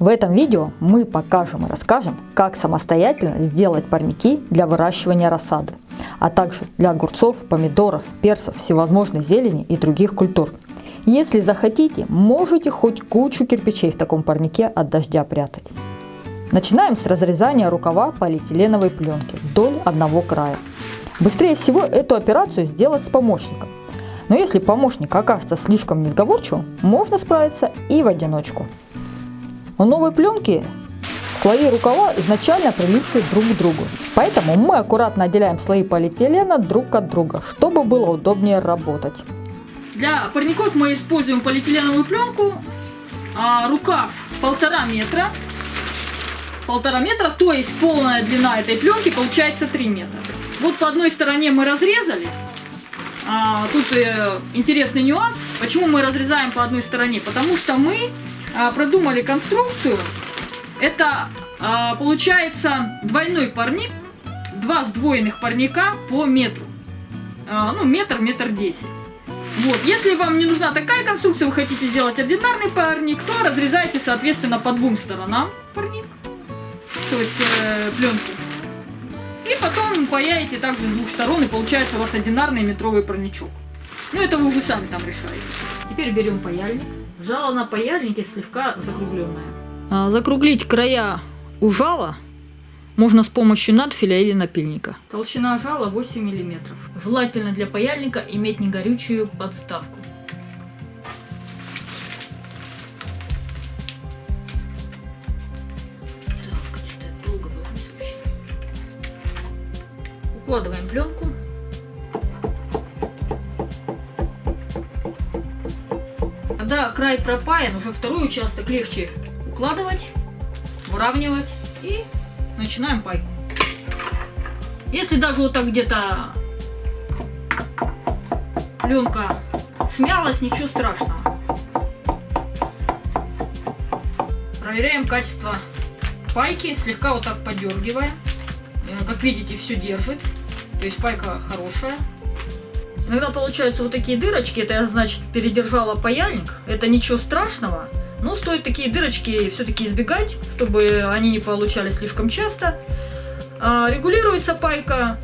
В этом видео мы покажем и расскажем, как самостоятельно сделать парники для выращивания рассады, а также для огурцов, помидоров, перцев, всевозможной зелени и других культур. Если захотите, можете хоть кучу кирпичей в таком парнике от дождя прятать. Начинаем с разрезания рукава полиэтиленовой пленки вдоль одного края. Быстрее всего эту операцию сделать с помощником. Но если помощник окажется слишком несговорчивым, можно справиться и в одиночку. У новой пленки слои рукава изначально прилипшие друг к другу, поэтому мы аккуратно отделяем слои полиэтилена друг от друга, чтобы было удобнее работать. Для парников мы используем полиэтиленовую пленку, рукав 1,5 метра. 1,5 метра, то есть полная длина этой пленки получается 3 метра. Вот по одной стороне мы разрезали. Тут интересный нюанс. Почему мы разрезаем по одной стороне? Потому что мы продумали конструкцию. Это получается двойной парник, 2 сдвоенных парника по метру. Метр 10. Вот. Если вам не нужна такая конструкция, вы хотите сделать одинарный парник, то разрезайте, соответственно, по 2 сторонам парник, то есть пленку. И потом паяете также с 2 сторон, и получается у вас одинарный метровый парничок. Это вы уже сами там решаете. Теперь берем паяльник. Жало на паяльнике слегка закругленное. Закруглить края у жала можно с помощью надфиля или напильника. Толщина жала 8 мм. Желательно для паяльника иметь негорючую подставку. Так, что-то я долго выпустил. Укладываем пленку. Когда край пропаян, уже второй участок легче укладывать, выравнивать и начинаем пайку. Если даже вот так где-то пленка смялась, ничего страшного. Проверяем качество пайки, слегка вот так подергивая. Как видите, все держит, то есть пайка хорошая. Иногда получаются вот такие дырочки, это значит передержала паяльник, это ничего страшного, но стоит такие дырочки все-таки избегать, чтобы они не получались слишком часто. Регулируется пайка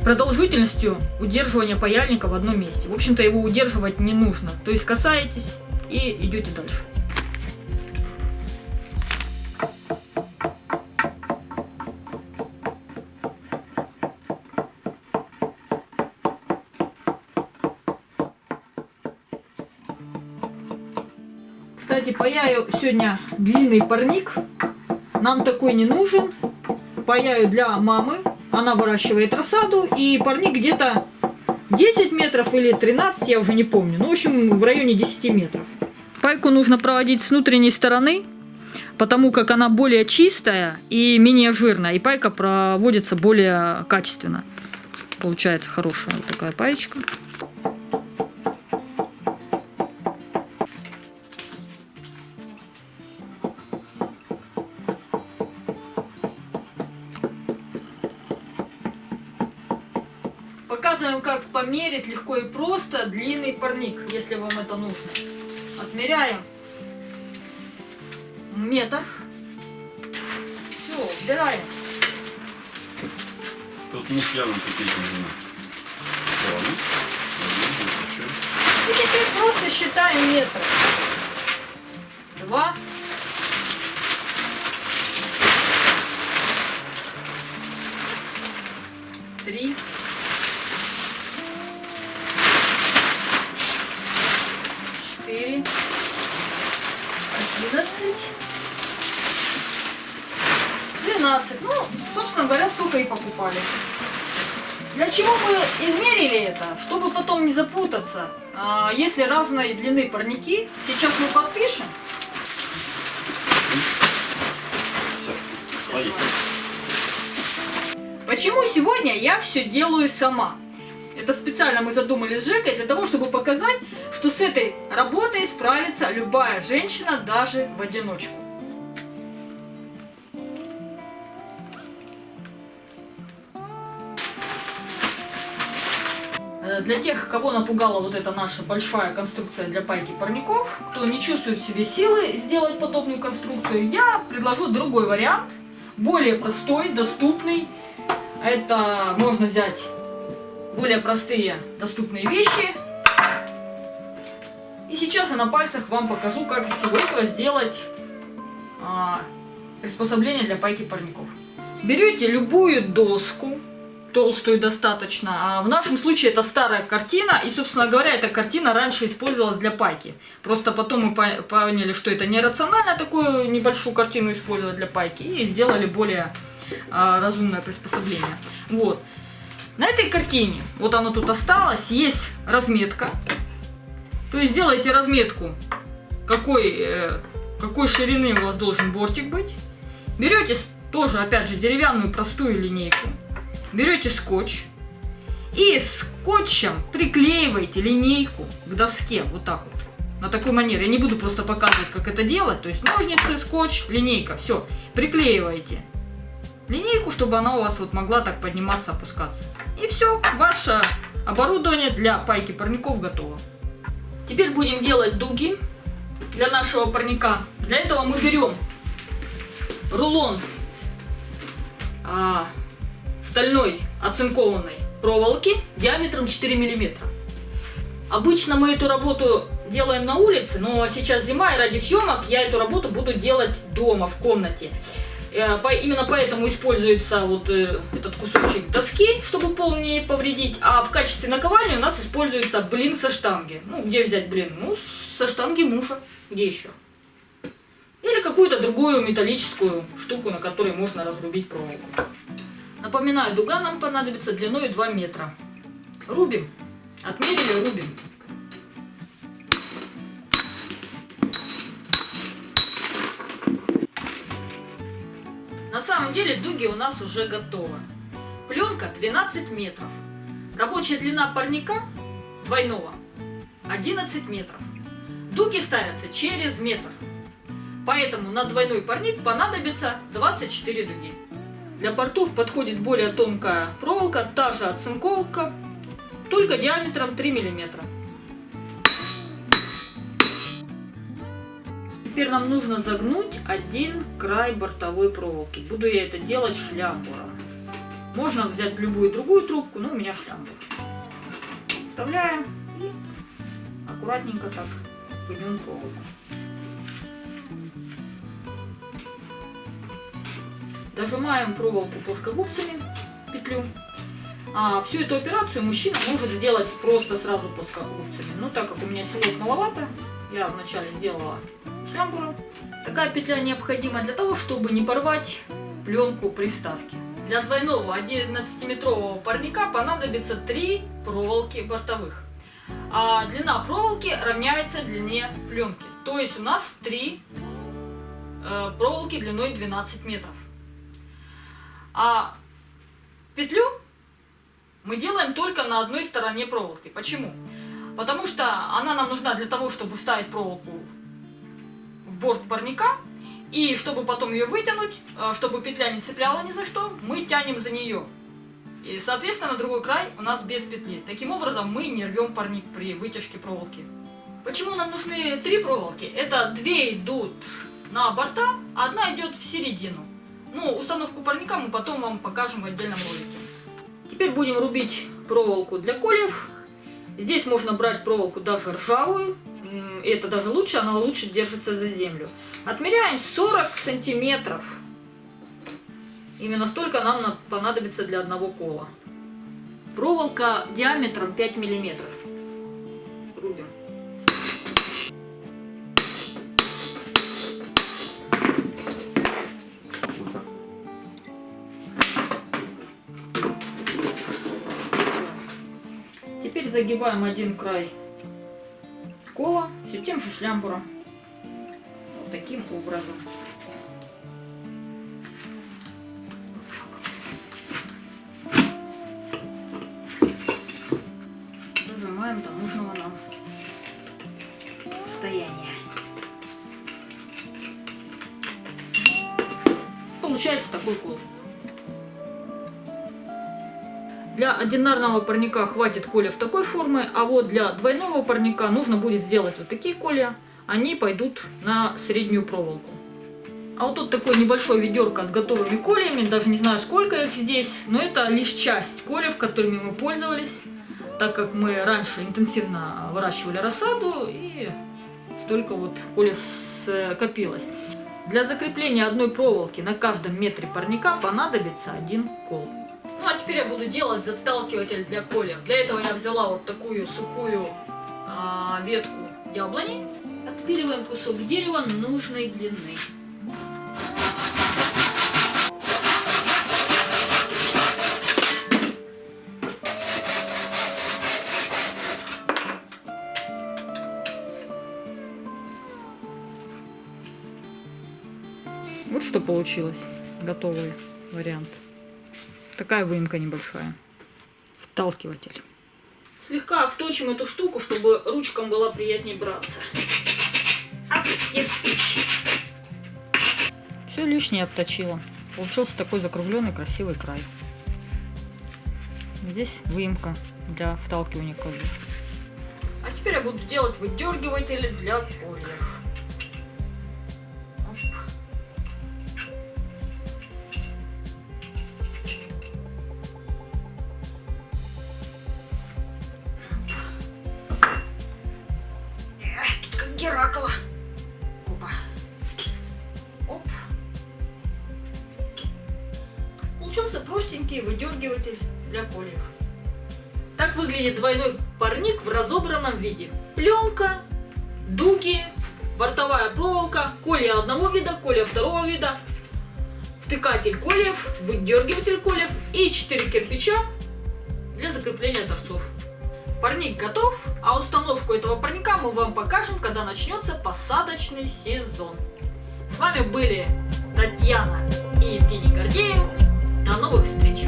продолжительностью удерживания паяльника в одном месте. В общем-то, его удерживать не нужно, то есть касаетесь и идете дальше. Кстати, паяю сегодня длинный парник, нам такой не нужен. Паяю для мамы, она выращивает рассаду, и парник где-то 10 метров или 13, я уже не помню, в общем в районе 10 метров. Пайку нужно проводить с внутренней стороны, потому как она более чистая и менее жирная, и пайка проводится более качественно. Получается хорошая вот такая паечка. Показываем, как померить легко и просто длинный парник, если вам это нужно. Отмеряем метр. Все, убираем. Тут не явно купить нужно. И теперь просто считаем метр. 2. 3. 4, 11, 12. Собственно говоря, столько и покупали. Для чего мы измерили это? Чтобы потом не запутаться. Если разной длины парники, сейчас мы подпишем. Все, почему сегодня я все делаю сама? Это специально мы задумали с Жекой для того, чтобы показать, что с этой работой справится любая женщина даже в одиночку. Для тех, кого напугала вот эта наша большая конструкция для пайки парников, кто не чувствует в себе силы сделать подобную конструкцию, я предложу другой вариант, более простой, доступный. Это можно взять более простые, доступные вещи. И сейчас я на пальцах вам покажу, как из всего этого сделать приспособление для пайки парников. Берете любую доску, толстую достаточно. А в нашем случае это старая картина. И, собственно говоря, эта картина раньше использовалась для пайки. Просто потом мы поняли, что это нерационально такую небольшую картину использовать для пайки. И сделали более разумное приспособление. Вот. На этой картине, вот она тут осталась, есть разметка. То есть делайте разметку, какой ширины у вас должен бортик быть. Берете тоже, опять же, деревянную простую линейку. Берете скотч и скотчем приклеиваете линейку к доске, вот так вот, на такой манере. Я не буду просто показывать, как это делать, то есть ножницы, скотч, линейка, все, приклеиваете линейку, чтобы она у вас вот могла так подниматься, опускаться. И все, ваше оборудование для пайки парников готово. Теперь будем делать дуги для нашего парника. Для этого мы берем рулон стальной оцинкованной проволоки диаметром 4 мм. Обычно мы эту работу делаем на улице, но сейчас зима, и ради съемок я эту работу буду делать дома, в комнате. Именно поэтому используется вот этот кусочек доски, чтобы пол не повредить. А в качестве наковальни у нас используется блин со штанги. Ну, где взять блин? Ну, со штанги мужа. Где еще? Или какую-то другую металлическую штуку, на которой можно разрубить проволоку. Напоминаю, дуга нам понадобится длиной 2 метра. Рубим. Отмерили, рубим. На самом деле дуги у нас уже готовы. Пленка 12 метров. Рабочая длина парника двойного 11 метров. Дуги ставятся через метр. Поэтому на двойной парник понадобится 24 дуги. Для бортов подходит более тонкая проволока, та же оцинковка, только диаметром 3 мм. Теперь нам нужно загнуть один край бортовой проволоки. Буду я это делать шляпором. Можно взять любую другую трубку, но у меня шляпор. Вставляем и аккуратненько так пойдем проволоку. Дожимаем проволоку плоскогубцами, петлю. А всю эту операцию мужчина может сделать просто сразу плоскогубцами. Но так как у меня силок маловато, я вначале сделала шляпором. Такая петля необходима для того, чтобы не порвать пленку при вставке. Для двойного 11-метрового парника понадобится 3 проволоки бортовых. А длина проволоки равняется длине пленки. То есть у нас 3 проволоки длиной 12 метров. А петлю мы делаем только на одной стороне проволоки. Почему? Потому что она нам нужна для того, чтобы вставить проволоку в борт парника. И чтобы потом ее вытянуть, чтобы петля не цепляла ни за что, мы тянем за нее. И, соответственно, другой край у нас без петли. Таким образом, мы не рвем парник при вытяжке проволоки. Почему нам нужны 3 проволоки? Это 2 идут на борта, а 1 идет в середину. Ну, установку парника мы потом вам покажем в отдельном ролике. Теперь будем рубить проволоку для кольев. Здесь можно брать проволоку даже ржавую. И это даже лучше, она лучше держится за землю. Отмеряем 40 сантиметров. Именно столько нам понадобится для одного кола. Проволока диаметром 5 миллиметров. Рубим. Теперь загибаем один край кола все тем же шляпором. Вот таким образом. Дожимаем до нужного нам состояния. Получается такой кол. Для одинарного парника хватит кольев такой формы, а вот для двойного парника нужно будет сделать вот такие колья. Они пойдут на среднюю проволоку. А вот тут такое небольшое ведерко с готовыми кольями, даже не знаю сколько их здесь, но это лишь часть кольев, которыми мы пользовались, так как мы раньше интенсивно выращивали рассаду и столько вот кольев скопилось. Для закрепления одной проволоки на каждом метре парника понадобится 1 кол. Ну а теперь я буду делать заталкиватель для кольев. Для этого я взяла вот такую сухую ветку яблони. Отпиливаем кусок дерева нужной длины. Вот что получилось. Готовый вариант. Такая выемка небольшая. Вталкиватель. Слегка обточим эту штуку, чтобы ручкам было приятнее браться. Все лишнее обточила. Получился такой закругленный красивый край. Здесь выемка для вталкивания кольев. А теперь я буду делать выдергиватели для кольев. Тут как Геракла. Опа. Оп. Получился простенький выдергиватель для кольев. Так выглядит двойной парник в разобранном виде. Пленка, дуги, бортовая проволока, колья одного вида, колья второго вида, втыкатель кольев, выдергиватель кольев и 4 кирпича для закрепления торцов. Парник готов, а установку этого парника мы вам покажем, когда начнется посадочный сезон. С вами были Татьяна и Евгений Гордеев. До новых встреч!